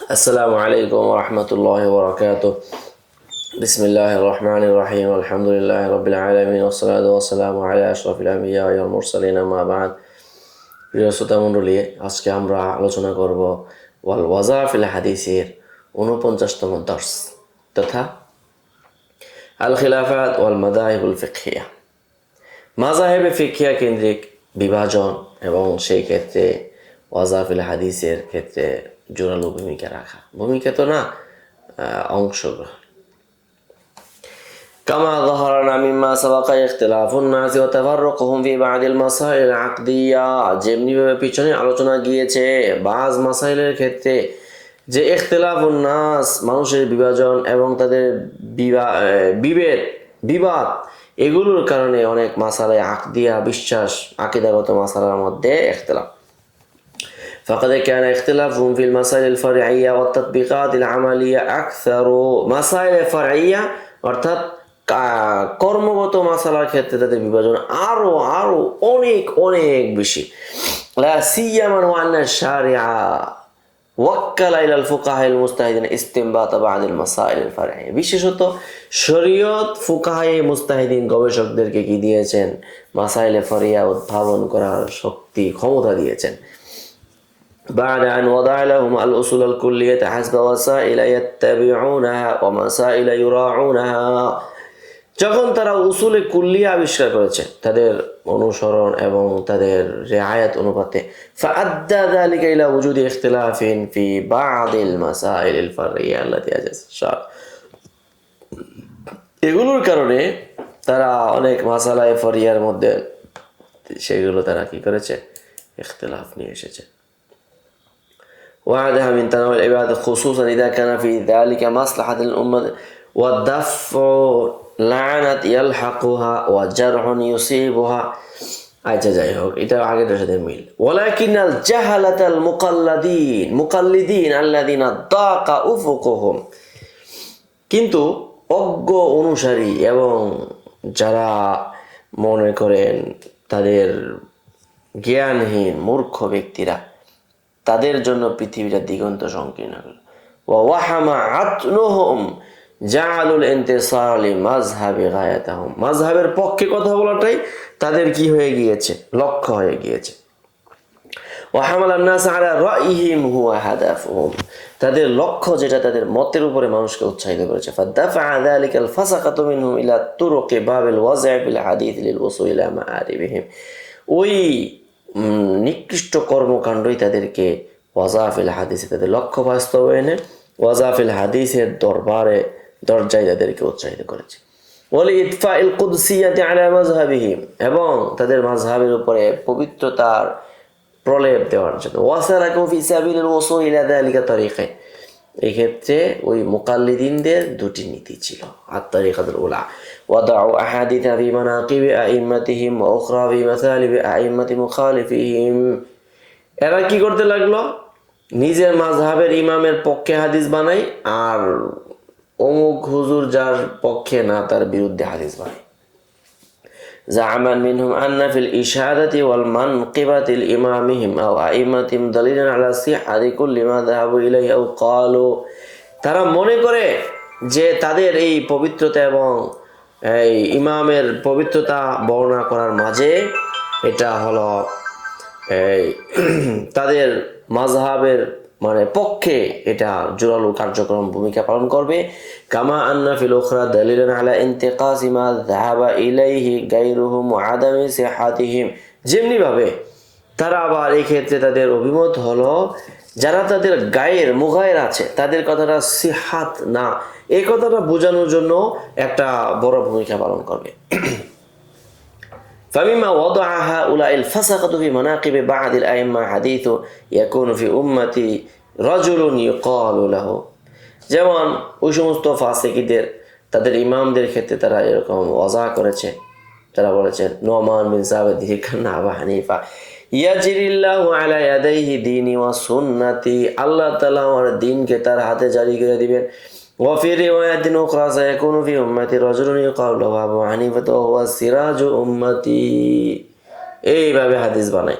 السلام عليكم ورحمة الله وبركاته. بسم الله الرحمن الرحيم. الحمد لله رب العالمين والصلاة والسلام على أشرف الأنبياء والمرسلين أما بعد. প্রিয় শ্রোতা মণ্ডলী, আজকে আমরা আলোচনা করব ওয়াল ওয়াজাফিল হাদিসের 49তম দর্স তথা আল খিলাফাত ওয়াল মাযাহিবুল ফিকহিয়া, মাযাহিবে ফিকহিয়া কেন্দ্রিক বিভাজন এবং সেই ক্ষেত্রে ওয়াজাফিল হাদিসের ক্ষেত্রে জোরালো ভূমিকা রাখা, ভূমিকা তো না, অংশগ্রহণ। كما ظهرنا مما سبق اختلاف الناس وتفرقهم في بعض المسائل العقدية, যেমনিভাবে পিছনে আলোচনা গিয়েছে বাজ মাসাইলের ক্ষেত্রে যে ইখতিলাফুন নাস, মানুষের বিভাজন এবং তাদের বিবাদ, এগুলোর কারণে অনেক মাসালায় আকদিয়া, বিশ্বাস, আকীদাগত মাসালার মধ্যে ইখতিলাফ। فقد كان اختلافهم في المسائل الفرعية والتطبيقات العملية أكثر. مسائل فرعية অর্থাৎ কর্মগত মাসালার ক্ষেত্রে তাদের বিভাজন আরো অনেক বেশি। লা সিয়ামা আন্না শারিআ ওয়াক্কালা ইলাল ফুকাহাইল মুস্তাহিদিন ইসতিমবাত বা'দিল মাসাইল ফারঈয়া, বিশেষত শরীয়ত ফুকাহায়ে মুস্তাহিদিন গবেষকদেরকে কি দিয়েছেন? মাসাইলে ফারঈয়া উদ্ভাবন করার শক্তি, ক্ষমতা দিয়েছেন। بعد أن وضع لهم الأصول الكلية حسب وسائل يتبعونها ومسائل يراعونها, যখন তারা উসুলে কুল্লিয়া আবিষ্কার করেছে তাদের অনুসরণ এবং তাদের রিআয়াত অনুপাতে, فأدى ذلك إلى وجود اختلاف في بعض المسائل الفرعية التي أجازها. এগুলোর কারণে তারা অনেক মাসালায়ে ফরইয়ার মধ্যে সেগুলো তারা কি করেছে? ইখতিলাফ নিয়ে এসেছে। وعدها من تناول العبادة خصوصا إذا كان في ذلك مصلحة الأمة والدفع لعنة يلحقها وجرح يصيبها. আচ্ছা, যাই হোক, এটা আগের সাথে মিল। ولكن الجهلة المقلدين الذين ضاق أفقهم, কিন্তু অজ্ঞ অনুসারী এবং যারা মনে করেন তাদের জ্ঞানহীন মূর্খ ব্যক্তিরা, তাদের জন্য পৃথিবীটা দিগন্ত সংকীর্ণ হল। ওয়াহামা আতনুহুম জাআলুল ইনতিসার লিমাযহাবি গায়াতাহুম, মাযহাবের পক্ষে কথা বলাটাই তাদের কি হয়ে গিয়েছে? লক্ষ্য হয়ে গিয়েছে। ওয়াহামালান নাস আলা রাইহিম হুয়া হাদাফুহুম, তাদের লক্ষ্য যেটা, তাদের মতের উপরে মানুষকে উৎসাহিত করেছে। ফাদাফা যালিকাল ফাসাকাতু মিনহুম ইলা তুরুকি বাবিল ওয়ায'i ফিল হাদিস লিল উসুল ইলা মাআরিবিহিম, ওই নিকৃষ্ট কর্মকাণ্ডই তাদেরকে ওয়াজাফিল হাদিসে, তাদের লক্ষ্য বাস্তবায়নে ওয়াজাফিল হাদিসের দরজায় তাদেরকে উৎসাহিত করেছে। ওয়ালি ইতফাইল কুদসিয়াতি আলা মাযহাবিহিম, এবং তাদের মাযহাবের উপরে পবিত্রতার প্রলেপ দেওয়ার জন্য। ওয়াসালাকু ফি সাবিলিল উসুল ইলা যালিকা তারিকাইন, এই ক্ষেত্রে ওই মুকাল্লিদিনদের দুটি নীতি ছিল। আত-তারিকাতুল উলা ওয়াদাউ আহাদিথা ফি মানাকিবি আইম্মাতিহিম ওয়া উখরা ফি মাসালিবি আইম্মাতি মুখালিফিহিম, এরা কি করতে লাগলো? নিজের মাযহাবের ইমামের পক্ষে হাদিস বানাই, আর অমুক হুজুর যার পক্ষে না তার বিরুদ্ধে হাদিস বানাই। জাআমান মিনহুম আন্না ফিল ইশাদাতি ওয়াল মানকিবাতি লিইমামিহিম আও আইম্মাতিহিম দালিলান আলা সিহহাতি কুল্লি মা যাহাবু ইলাইহি আও ক্বালু, তারা মনে করে যে তাদের এই পবিত্রতা এবং এই ইমামের পবিত্রতা বর্ণনা করার মাঝে এটা হলো এই তাদের মাযহাবের পক্ষে এটা জোরালো কার্যক্রম ভূমিকা পালন করবে। কামা আন্না ফিল উখরা দালিলান আলা ইনতিকাসি মা যাহাবা ইলাইহি গায়রুহুম ওয়া আদামি সিহহাতিহিম, যেমনি ভাবে তারা আবার এই ক্ষেত্রে তাদের অভিমত হলো যারা তাদের গায়ের মুগায়ের আছে, তাদের কথাটা সিহাত না, এই কথাটা বোঝানোর জন্য একটা বড় ভূমিকা পালন করবে। فمما وضع هؤلاء الفسقة في مناقب بعض الأئمة حديث يكون في أمتي رجل يقال له, যেমন ওই সমস্ত ফাসিকদের তাদের ইমামদের ক্ষেত্রে তারা এরকম ওয়াজা করেছে, তারা বলেছেন নুমান বিন সাবিত হিকানা আবু হানিফা ইয়াজরিল্লাহু আলা ইয়াদাইহি দীনি ওয়া সুন্নতি, আল্লাহ তাআলা আমার দ্বীনকে তার হাতে জারি করে দিবেন। ওয়া ফি রিওয়ায়াতিন উখরা সায়াকুনু ফি উম্মতি রাজুলুন ইউকালু লাহু আবু হানিফা ওয়া হুয়া সিরাজু উম্মতি, এইভাবে হাদিস বানায়।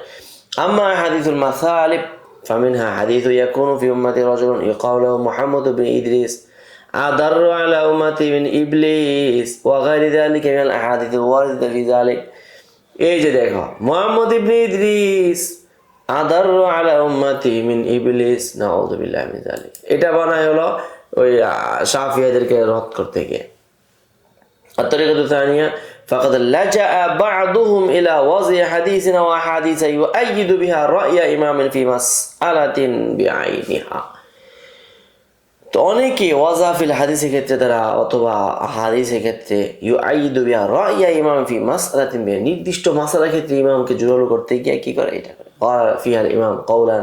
আম্মা হাদিসুল মাসালিব فمنها حديث يكون في أمتي رجل يقال له محمد بن إدريس أضر على أمتي من إبليس وغير ذلك من الأحاديث الواردة في ذلك এই যে দেখো মুহাম্মদ ইবনে ইদ্রিস আদার আলা উম্মতি মিন ইবলিস নাউযু বিল্লাহি মিন যালিক এটা বানায় হলো ওই শাফিয়াদেরকে রদ করতে গিয়ে الطريقة الثانية فقد لجأ بعضهم إلى وضع حديث وأحاديث يؤيد بها رأي إمام في مسألة بعينها তো অনেকে ওয়াজাফিল হাদিসের ক্ষেত্রে তারা অথবা হাদিসের ক্ষেত্রে ইউআইদু বিহা রা'য়া ইমাম ফি মাসআলাতিন নির্দিষ্ট মাসআলার ক্ষেত্রে ইমামকে জোরালো করতে গিয়ে কি করে এটা করে قال فيها الإمام قولا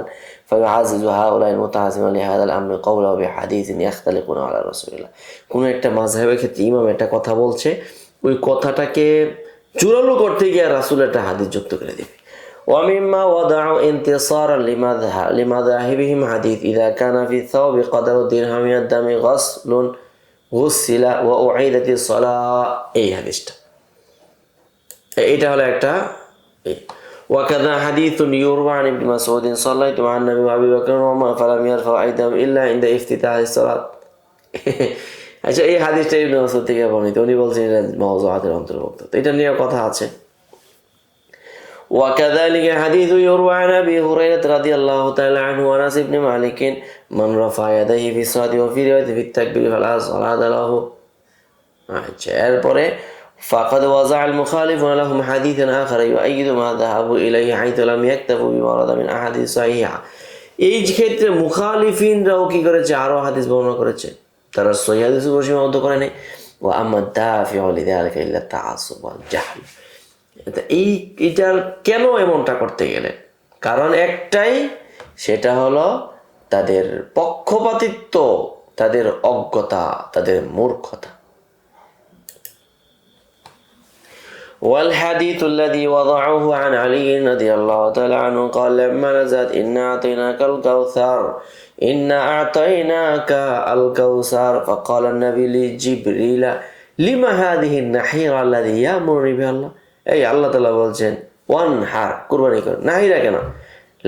فيعزز هؤلاء المتعصبين لهذا الأمر قوله بحديث يختلفون على رسول الله কোন একটা মাযহাবের ক্ষেত্রে ইমাম একটা কথা বলছে ওই কথাটাকে জোরালো করতে গিয়ে রাসূল একটা হাদিস যুক্ত করে দিবে ومما وضعوا انتصارا لمذاهبهم حديث إذا كان في الثوب قدر الدرهم من الدم غسل وأعيدت الصلاة এই হাদিসটা এটা হলো একটা وكذا حديث يروى عن ابن مسعود صليت مع النبي وأبي بكر وعمر فلم يرفع أيديهم إلا عند افتتاح الصلاة আচ্ছা এই হাদিসটা ইবনে মাসউদ থেকে বর্ণিত উনি বলছেন এটা মাওযুআতের অন্তর্ভুক্ত এটা নিয়ে কথা আছে وكذلك حديث يروى عن أبي هريرة رضي الله تعالى عنه وأنس بن مالك من رفع يديه في الصلاة وفي رواية في التكبير فلا صلاة له এরপরে فقد وضع المخالفون لهم حديثا آخر يؤيد ما ذهبوا إليه حيث لم يكتفوا بما ورد من أحاديث صحيحة এই ক্ষেত্রে মুখালিফিনরাও কি করেছে আরো হাদিস বর্ণনা করেছে তারা সহিহ হাদিসে সীমাবদ্ধ করে নাই وأما الدافع لذلك إلا التعصب والجهل এইটার কেন এমনটা করতে গেলে কারণ একটাই সেটা হলো তাদের পক্ষপাতিত্ব তাদের অজ্ঞতা তাদের মূর্খতা والحديث الذي وضعه عن علي رضي الله تعالى عنه قال لما نزلت إنا أعطيناك الكوثر إنا أعطيناك الكوثر فقال النبي لجبريل لما هذه النحيرة الذي يأمرني بها الله এই আল্লাহ তাআলা বলছেন ওয়ানহার কুরবানি কর নাহিরা কেন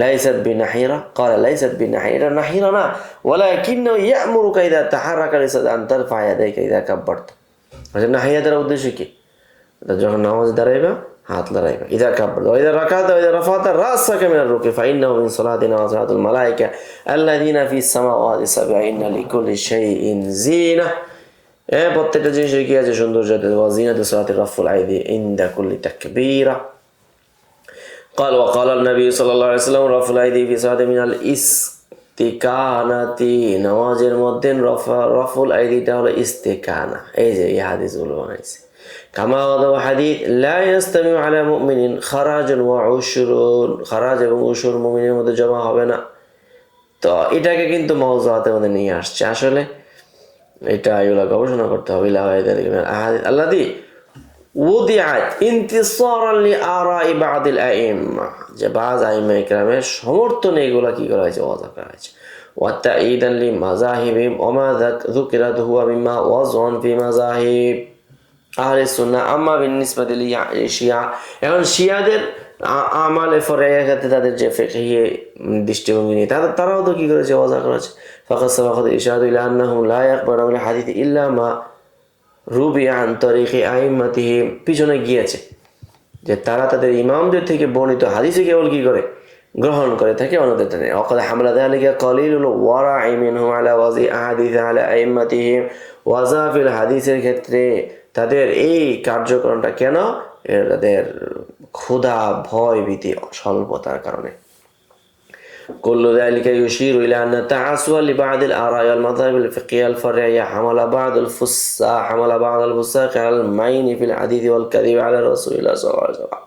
লাইসাত বিনাহিরা قال লাইসাত বিনাহিরা নাহিরা না ওয়ালাকিন্নাহু ইয়া'মুরুকা ইযা তাহারাকা লিসাদ আন তারফা ইয়াদাইকা ইযা কাব্বারতা আচ্ছা নাহিয়াদের উদ্দেশ্য কি যখন নামাজ দাঁড়াইবা হাত লড়াইবা ইযা কাব্বারতা ওয়া ইযা রাকাতা ওয়া ইযা রাফাতা রাসাকা মিনার রুকি ফাইন্নাহু মিন সালাতিনা ওয়া সালাতুল মালায়েকা আল্লাযীনা ফিস সামাওয়াতি সাব'a ইন্না লিকুল্লি শাইইন যিনা প্রত্যেকটা জিনিসের কি আছে সৌন্দর্য ওয়াজিনাতু সালাতি রাফুল আইদি ইনদা কুল্লি তাকবীরা قال وقال النبي صلى الله عليه وسلم رفع الايدي في صلاه من الاستكانه নামাজের মধ্যে রাফুল আইদিটা হলো ইস্তিকানা এই যে এই হাদিসগুলো বানাইছে কামা ওয়াদা হাদিস লা ইস্তামিউ আলা মুমিনিন খারাজুন ওয়া উশরুন খারাজ এবং উশর মুমিনের মধ্যে জমা হবে না তো এটাকে কিন্তু মাওযুআতের মধ্যে নিয়ে আসছে আসলে এটা এগুলো গবেষণা করতে হবে আল্লাদি উদিআত ইনতিসারান লিআরাই বা'দিল আইম্মা যে বাজ আইম্মা ইকরামের সমর্থনে এগুলো কি করা হয়েছে ওয়াজা করা হয়েছে ওয়া তাঈদান লিমাযাহিবিহিম ওয়া মা যুকিরাত হুয়া মিম্মা ওয়াযন ফি মাযাহিব আহলে সুন্নাহ আম্মা বিনিসবাতি লিশিয়া এখন শিয়াদের আমালে ফরআইয়া ক্ষেত্রে তাদের যে ফিকহি দৃষ্টিভঙ্গি নিয়ে তারাও তো কি করেছে ওয়াজা করেছে فقد سبق الإشارة إلى أنهم لا يقبلون الحديث إلا ما روي عن طريق أئمتهم পিছনে গিয়েছে যে তারা তাদের ইমামদের থেকে বর্ণিত হাদিসে কেবল কি করে গ্রহণ করে থাকে অন্যদের থেকে وقد حمل ذلك قليل الورع منهم على وضع أحاديث على أئمتهم وضعف الحديثের ক্ষেত্রে তাদের এই কার্যক্রমটা কেন তাদের ক্ষুধা ভয় ভীতি স্বল্পতার কারণে كل ذلك يشير إلى أن التعصب لبعض الآراء والمذاهب الفقهية الفرعية حمل بعض الفساق على المين في الحديث والكذب على رسول الله صلى الله عليه وسلم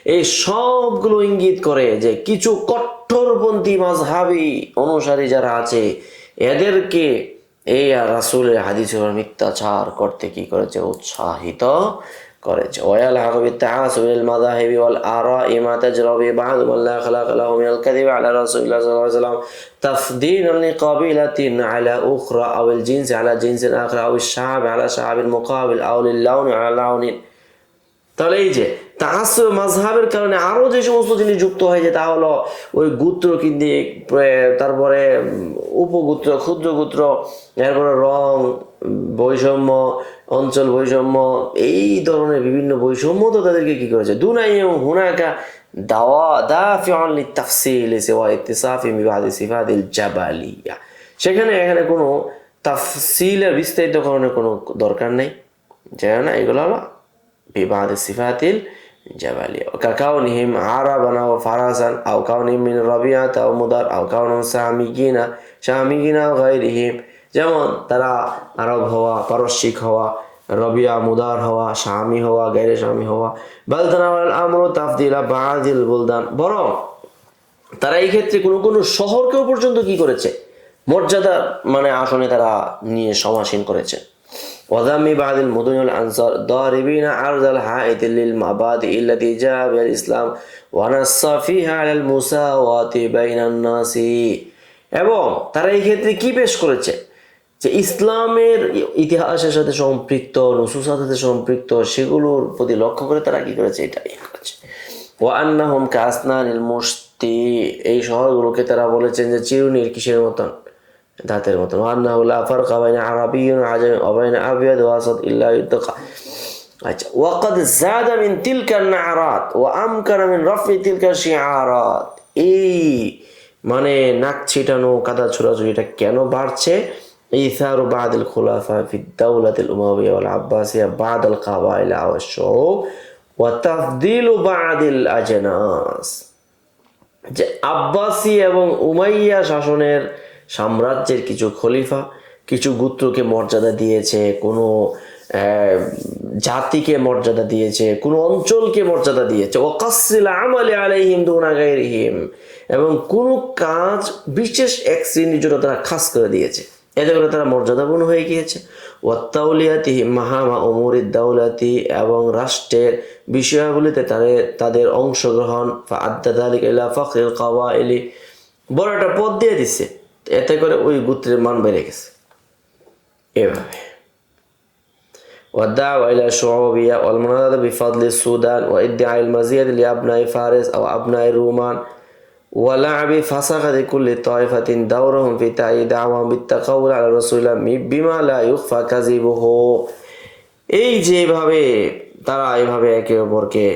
এই সবগুলো ইঙ্গিত করে যে কিছু কট্টরপন্থী মাযহাবী অনুসারী যারা আছে এদেরকে এই রাসূলের হাদিসের মিথ্যাচার করতে কি করেছে উৎসাহিত করেছে ওয়ালাহ বিতাআসুব লিল মাযাহিবি ওয়াল আরা'i মা তাজরাবি বা'দ মান লা খালাকা লাহু মিনাল কাযিব আলা রাসূলিল্লাহ সাল্লাল্লাহু আলাইহি ওয়াসাল্লাম তাফদীলান লিকাবিলাতিন আলা উখরা আও আল জিনস আলা জিনসিন আখরা আও আশ-শা'ব আলা শা'বিল মুকাবিল আও লিল লাউনি আলা লাউনিন তাহলে এই যে তাআসসুব মাযহাবের কারণে আরো যে সমস্ত জিনিস যুক্ত হয়, যে তা হলো ওই গোত্র কেন্দ্রিক, তারপরে উপগোত্র, ক্ষুদ্র গোত্র, এরপরে রং বৈষম্য, অঞ্চল বৈষম্য, এই ধরনের বিভিন্ন বৈষম্য তো তাদেরকে কি করেছে, দুনাইয়ুম হুনাকা দাফিউন লিতাফসিল সিওয়া ইত্তিসাফি বিবাদি সিফাতিল জাবালিয়া। এখানে কোনো তাফসিলের বিস্তারিতকরণের কোনো দরকার নেই, জানো না, এগুলো হলো ببعض الصفات الجبلية ككونهم عربا أو فرسا أو كونهم من ربيعة أو مضر أو كونهم شاميين أو غيرهم যেমন তারা আরব হওয়া, পারস্যিক হওয়া, রবিয়া মুদার হওয়া, শামি হওয়া, গায়রে শামি হওয়া, বাল তানাওয়াল আমরু তাফদিলা বাদিল বুলদান, বরং তারা এই ক্ষেত্রে কোনো শহরকেও পর্যন্ত কি করেছে, মর্যাদা মানে আসনে তারা নিয়ে সমাসীন করেছে। وذم بعض المدن والأنصار ضاربين عرض الحائط للمبادئ التي جاء بها الإسلام ونص فيها على المساواة بين الناس। এবং তারা এই ক্ষেত্রে কি পেশ করেছে, যে ইসলামের ইতিহাসের সাথে সম্পৃক্ত, নুসুসের সাথে সম্পৃক্ত সেগুলোর প্রতি লক্ষ্য করে তারা কি করেছে, এটা করেছে। ওয়ান্নাহুম কাসনানিল মুশতি, এই শহরগুলোকে তারা বলেছেন যে চিরুনির কিসের মতন, দাঁতের মতন। ওয়ান্নাহু লা ফারকা বাইনা আরাবিয়্যিন ওয়া আজমিয়্যিন ওয়া বাইনা আবয়াদ ওয়া আসওয়াদ ইল্লা ইত্তাকা। আচ্ছা, ওয়াকাদ যাদা মিন তিলকা না'রাত ওয়া আমকানা মিন রাফি তিলকা শিআরাত। এই মানে নাক ছিটানো, কাদা ছোড়াছুড়ি এটা কেন বাড়ছে? ইসারু বাদিল খুলাফা ফি দাওলাতিল উমাইয়া ওয়াল আব্বাসিয়া বাদাল কাবাইল ওয়া শুউব ওয়া তাফদিলু বাদিল আজনাস। যে আব্বাসি এবং উমাইয়া শাসনের সাম্রাজ্যের কিছু খলিফা কিছু গোত্রকে মর্যাদা দিয়েছে, কোনো জাতিকে মর্যাদা দিয়েছে, কোনো অঞ্চলকে মর্যাদা দিয়েছে। ওয়াকাসসিল আমালি আলাইহিম দুনা গায়রিহিম, এবং কোনো কাজ বিশেষ এক শ্রেণীর জন্য তারা খাস করে দিয়েছে, এতে করে তারা মর্যাদাপূর্ণ হয়ে গিয়েছে। ওয়াত্তাউলিয়াতি মাহামা উমুরিদ দাওলাতি, এবং রাষ্ট্রের বিষয়াবলিতে তাদের অংশগ্রহণ, ফাআদ্দা যালিকা ইলা ফাখরিল কাওয়াইলি, বড় একটা পদ দিয়ে দিচ্ছে, এতে করে ওই গোত্রের মান বেড়ে গেছে। এভাবে والدعوة إلى الشعوبية والمناظرة بفضل السودان وادعاء المزيد لأبناء فارس أو أبناء الرومان ولعب فسخة كل طائفة دورهم في تأييد دعواهم بالتقول على رسول الله بما لا يخفى كذبه। এই যেভাবে তারা এইভাবে একে অপরকে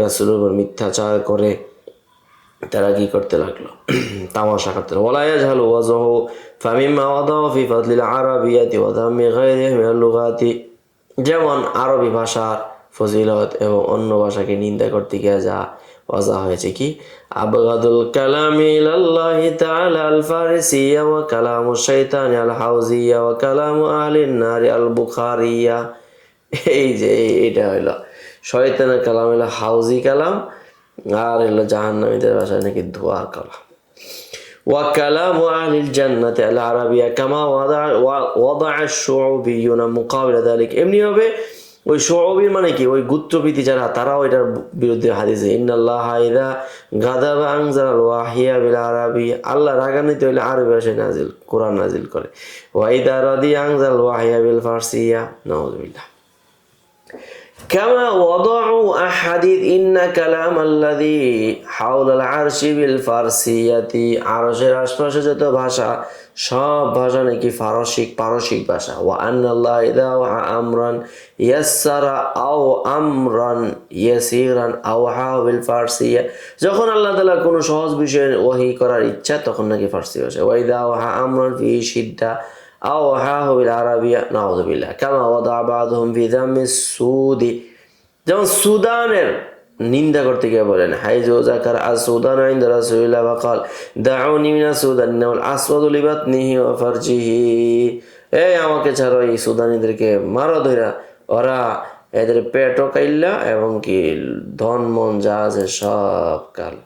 রাসূলের উপর মিথ্যাচার করে তারা কি করতে লাগলো, তামাশা করতে লাগলো। ওয়ালা ইয়াজহালু ওয়াজহু ফামিম্মা ওয়াদাহু ফি ফাদলিল আরাবিয়াতি ওয়া যাম্মি গায়রিহি মিনাল লুগাতি, যেমন আরবি ভাষার ফজিলত এবং অন্য ভাষাকে নিন্দা করতে গিয়ে যা ওয়াজা হয়েছে কি, আবগাদুল কালামি ইলাল্লাহি তাআলা আল ফারিসিয়া ওয়া কালামু শাইতানি আল হাউজিয়া ওয়া কালামু আহলিন নারি আল বুখারিয়া। এই যে এটা হইলো শয়তানের কালাম, হইলো হাউজি কালাম, আর হইলো জাহান্নামীদের ভাষায় নাকি ধোয়া কালাম। ওয়া কালামু আহলিল জান্নাতি আল আরাবিয়া কামা ওয়াদা আশ-শুউবিয়ুনা মুকাবিলা যালিক। এমনি হবে ওই শুউবির মানে কি, ওই গোত্রপ্রীতি যারা, তারাও এটার বিরুদ্ধে হাদিসে ইন্নাল্লাহা ইযা গাদাবা আনজালাল ওয়াহিয়া বিল আরাবি, আল্লাহ রাগান্বিত হইলে আরবি ভাষায় কোরআন নাজিল করে। ওয়া ইযা রাদিয়া আনজালাল ওয়াহিয়া বিল ফারসিয়া, নাউযুবিল্লাহ। كما وضعوا أحاديث إن كلام الذي حول العرش بالفارسية, আরশের আশপাশে যত ভাষা সব ভাষা নাকি পারসিক ভাষা। وأن الله إذا وحى أمرا يسر أو أمرا يسيرا أوحاه بالفارسية, যখন আল্লাহ তাআলা কোনো সহজ বিষয়ে ওহী করার ইচ্ছা তখন নাকি ফার্সি ভাষা। وإذا وحى أمرا فيه شدة أوحاه بالعربية, نعوذ بالله। كما وضع بعضهم في ذم السود, যেমন সুদানের নিন্দা করতে গিয়ে বলেন হাইজু যাকার আসুদান ইনদা রাসূলিল্লাহ ওয়া ক্বাল দাউনি মিনাস সুদান ইন্নাল আসওয়াদু লিবাতনিহি ওয়া ফারজিহি, এই আমাকে ছাড়ো, এই সুদানীদেরকে মারো ধইরা, ওরা এদের পেটও কাইল্লা এবং কি ধন মন যা আছে সব কালো।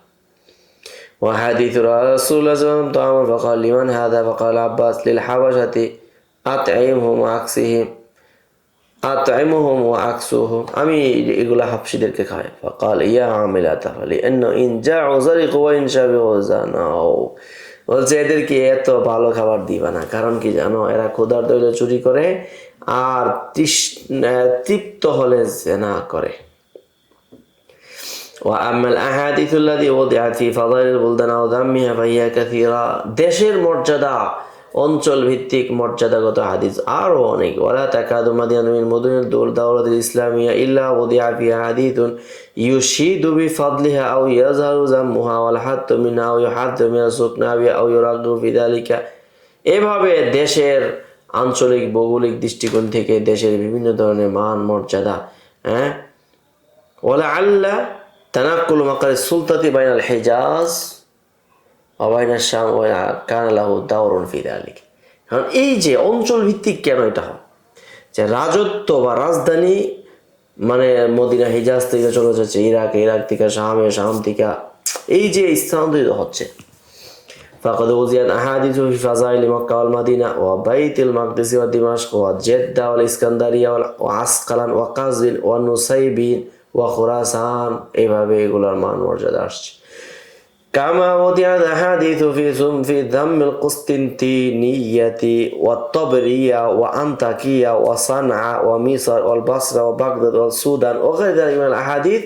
وحديث رسول الله صلى الله عليه وسلم طعام فقال لمن هذا فقال عباس للحبشة أطعمهم وأكسوهم, আমি এগুলা হাবশীদেরকে খাই। فقال يا عامل تفعل لأنه إن جاعوا زرقوا وإن شبعوا زنوا, বলছে এদেরকে এত ভালো খাবার দিবা না, কারণ কি জানো, এরা ক্ষুধার্ত হলে চুরি করে আর তৃপ্ত হলে জেনা করে। وأما الأحاديث التي وضعت في فضائل البلدان أو ذمها فهي كثيرة দেশের মর্যাদা অঞ্চল ভিত্তিক মর্যাদাগত হাদিস আরও অনেক ولا تكاد مدينة من مدن الدولة الإسلامية إلا وضع فيها حديث يشيد بفضلها أو يظهر ذمها والحث منها أو يحث من السكنى بها أو يرغب في ذلك এভাবে দেশের আঞ্চলিক ভৌগোলিক দৃষ্টিকোণ থেকে দেশের বিভিন্ন ধরনের মান মর্যাদা ولعل تنقل مقر السلطة بين الحجاز وبين الشام كان له دور في ذلك কারণ এই যে অঞ্চল ভিত্তিক কেন এটা হয় যে রাজত্ব বা রাজধানী মানে মদিনা হিজাজ থেকে চলে যাচ্ছে ইরাক থেকে শাম থেকে এই যে স্থানান্তরিত হচ্ছে فقد وزعت أحاديث في فضائل مكة والمدينة وبيت المقدس ودمشق وجدة والإسكندرية وعسقلان وقزوين ونصيبين وخراسان এভাবে এগুলোর মান মর্যাদা আসছে كما وضعت أحاديث في ذم القسطنطينية والطبرية وأنطاكية وصنعاء ومصر والبصرة وبغداد والسودان وغير ذلك من الأحاديث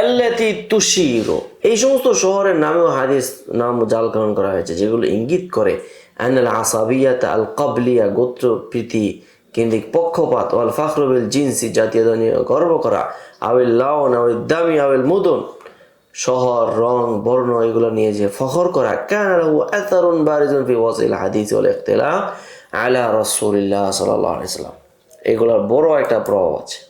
التي تشير এই সমস্ত শহরের নামেও হাদিস নাম জালকরণ করা হয়েছে যেগুলো ইঙ্গিত করে أن العصبية القبلية গোত্রপ্রীতি কেন্দ্রিক পক্ষপাত ওয়াল ফখরু বিল জিনসি জাতীয়তা নিয়ে গর্ব করা আবিল লাউন আবিল দামি আবিল মুদুন শহর রং বর্ণ এগুলো নিয়ে যে ফখর করা কানা লাহু আথারুন বারিজুন ফি ওয়াসিল হাদিস ওয়াল ইখতিলাফ আলা রাসূলিল্লাহ সাল্লাল্লাহু আলাইহি ওয়াসাল্লাম এগুলোর বড় একটা প্রভাব আছে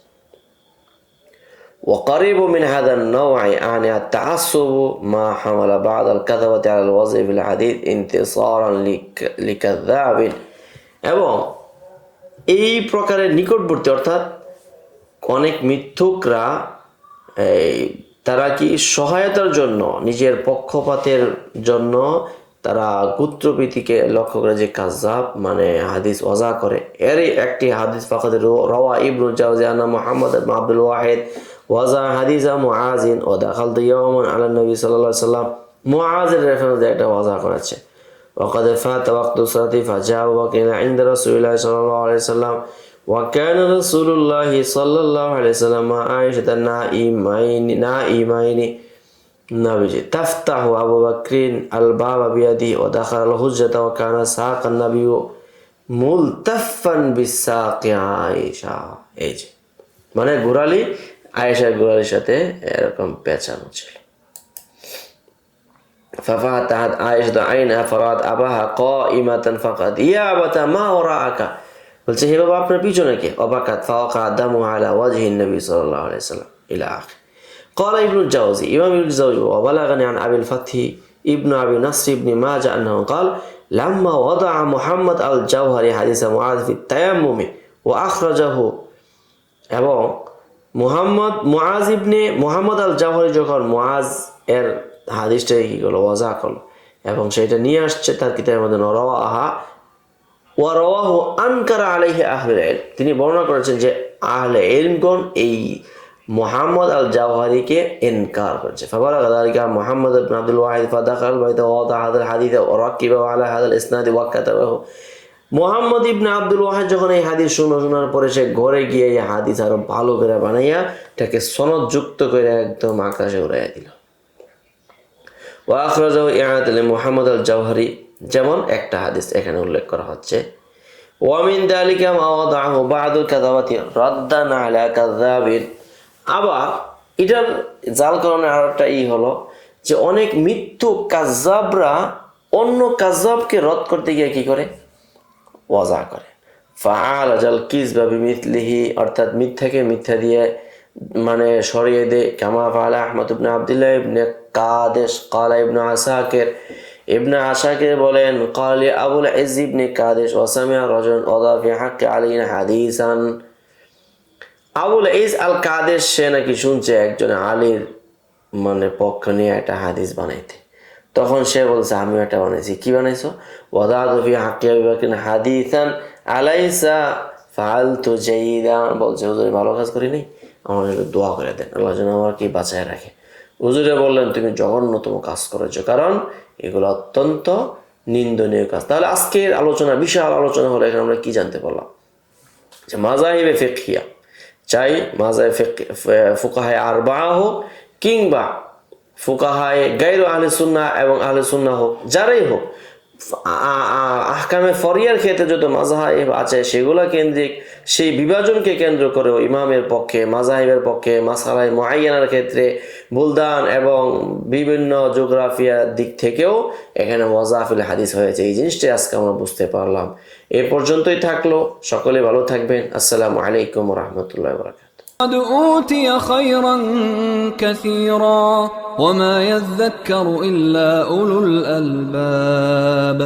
وقريب من هذا النوع يعني التعصب ما حمل بعض الكذبة على الوضع في الحديث انتصارا لكذاب এবং এই প্রকারের নিকটবর্তী অর্থাৎ অনেক মিথ্যুকরা তারা কি সহায়তার জন্য নিজের পক্ষপাতের জন্য তারা গোত্রপ্রীতিকে লক্ষ্য করে যে কাযাব মানে হাদিস ওয়াজা করে এরই একটি হাদিস ফাকাদ রাওয়া ইবনু জাওজি আনা মুহাম্মদ ইবনে আব্দুল ওয়াহিদ ওয়াজা হাদিসা মুআজিন ও দাখালতু ইয়াওমান আলা নবী সাল্লাল্লাহু আলাইহি সাল্লাম মুআজের রেফারেন্স দিয়ে একটা ওয়াজা করেছে وقد فات وقت الصلاة فجاء وكان عند رسول الله صلى الله عليه وسلم وكان رسول الله صلى الله عليه وسلم مع عائشة نائمين نبي تفتح أبو بكر الباب بيده ودخل الحجة وكان ساق النبي ملتفا بالساق عائشة এই যে মানে গোড়ালি আয়েশা গোড়ালির সাথে এরকম পেঁচানো ছিল ففتحت عائشة عينها فرأت أباها قائمة فقالت يا أبت ما وراءك বলছে হে বাবা আপনার পিছনে কে অবাকাত ফাওয়াকা দামু আলা ওয়াজহি নবী সাল্লাল্লাহু আলাইহি সাল্লাম ইলা আখির قال ابن الجوزي إمام ابن الجوزي وبلغني عن أبي الفتح ابن أبي نصر ابن ماجه أنه قال لما وضع محمد الجوهري حديث معاذ في التيمم وأخرجه এবং মুআজ ইবনে মুহাম্মদ আল জাওহারি যখন মুআজ এর হাদিসটা কি করলো ওয়াজা করলো এবং সেটা নিয়ে আসছে তার কিতাবের মধ্যে ওয়ারাওয়াহু আনকারা আলাইহি আহলুল ইলম তিনি বর্ণনা করেছেন যে আহলে ইলমগণ এই মুহাম্মদ আল জাওহারিকে ইনকার করেছে ফাবালাগা যালিকা মুহাম্মদ ইবনে আব্দুল ওয়াহিদ ফাদাখাল বাইতা ওয়াদা হাদাল হাদিস ওয়া রাকিবা আলা হাদাল ইসনাদ ওয়া কাতাবাহু মুহাম্মদ ইবনে আব্দুল ওয়াহিদ যখন এই হাদিস শোনার পরে সে ঘরে গিয়ে এই হাদিস আরো ভালো করে বানাইয়া এটাকে সনদ যুক্ত করে একদম আকাশে উড়াইয়া দিল ওয়া আখরাজাহু ইআনাতাল মুহাম্মদ আল জাওহারি যেমন একটা হাদিস এখানে উল্লেখ করা হচ্ছে ওয়া মিন যালিকা মা ওয়াদাহু বা'দুল কাযাবাতি রাদ্দান আলা কাযাবিন আবার এটার জালকরণের আরেকটা হলো যে অনেক মিথ্যু কাযাবরা অন্য কাযাবকে রদ করতে গিয়ে কি করে ওয়াজা করে ফাআলাজাল কিযবা বিমিথলিহি অর্থাৎ মিথ্যাকে মিথ্যা দিয়ে মানে সরিয়ে দেয় কামা ফাআলা আহমদ ইবনে আব্দুল্লাহ ইবনে কাদেশ ক্বালা ইবনে আশাকির বলেন ক্বালি আবুল ইজ ইবনে কাদেশ ওয়া সামিআ রাজুলান ওয়াদা ফি হাক্কি আলাইনা হাদিসান আবুল ইজ আল কাদেশ সে নাকি শুনছে একজন আলীর মানে পক্ষ নিয়ে একটা হাদিস বানাইতে তখন সে বলছে আমিও একটা বানাইছি কি বানাইছো ওয়াদাতু ফি হাক্কি আবি বকর হাদিসান আলাইসা ফাআলতু জাইদান বলছে হুজুর ভালো কাজ করি নাই আমার একটু দোয়া করে দেন আল্লাহ যেন আমার কি বাঁচায় রাখে হুজুরে বললেন তুমি জঘন্যতম কাজ করেছো কারণ এগুলো অত্যন্ত নিন্দনীয় কাজ তাহলে আজকের আলোচনা বিশাল আলোচনা হলো এখানে আমরা কি জানতে পারলাম যে মাযাহিবে ফিকহিয়া চাই মাযাহিব ফুকাহায়ে আরবাআ হোক কিংবা ফুকাহায়ে গায়রু আহলে সুন্নাহ এবং আহলে সুন্নাহ হোক, যারাই হোক, আহকামে ফরিয়ার ক্ষেত্রে যত মাযহাব আছে সেগুলা কেন্দ্রিক সেই বিভাজনকে কেন্দ্র করেও ইমামের পক্ষে, মাযহাবের পক্ষে, মাসালায়ে মুআয়্যানার ক্ষেত্রে বুলদান এবং বিভিন্ন জিওগ্রাফিয়ার দিক থেকেও এখানে ওয়াজাফিল হাদিস হয়েছে। এই জিনিসটাই আজকে আমরা বুঝতে পারলাম। এ পর্যন্তই থাকলো। সকলে ভালো থাকবেন। আসসালামু আলাইকুম ওয়া রাহমাতুল্লাহি ওয়া বারাকাতুহু। قد أوتي خيرا كثيرا وما يذكر إلا أولو الألباب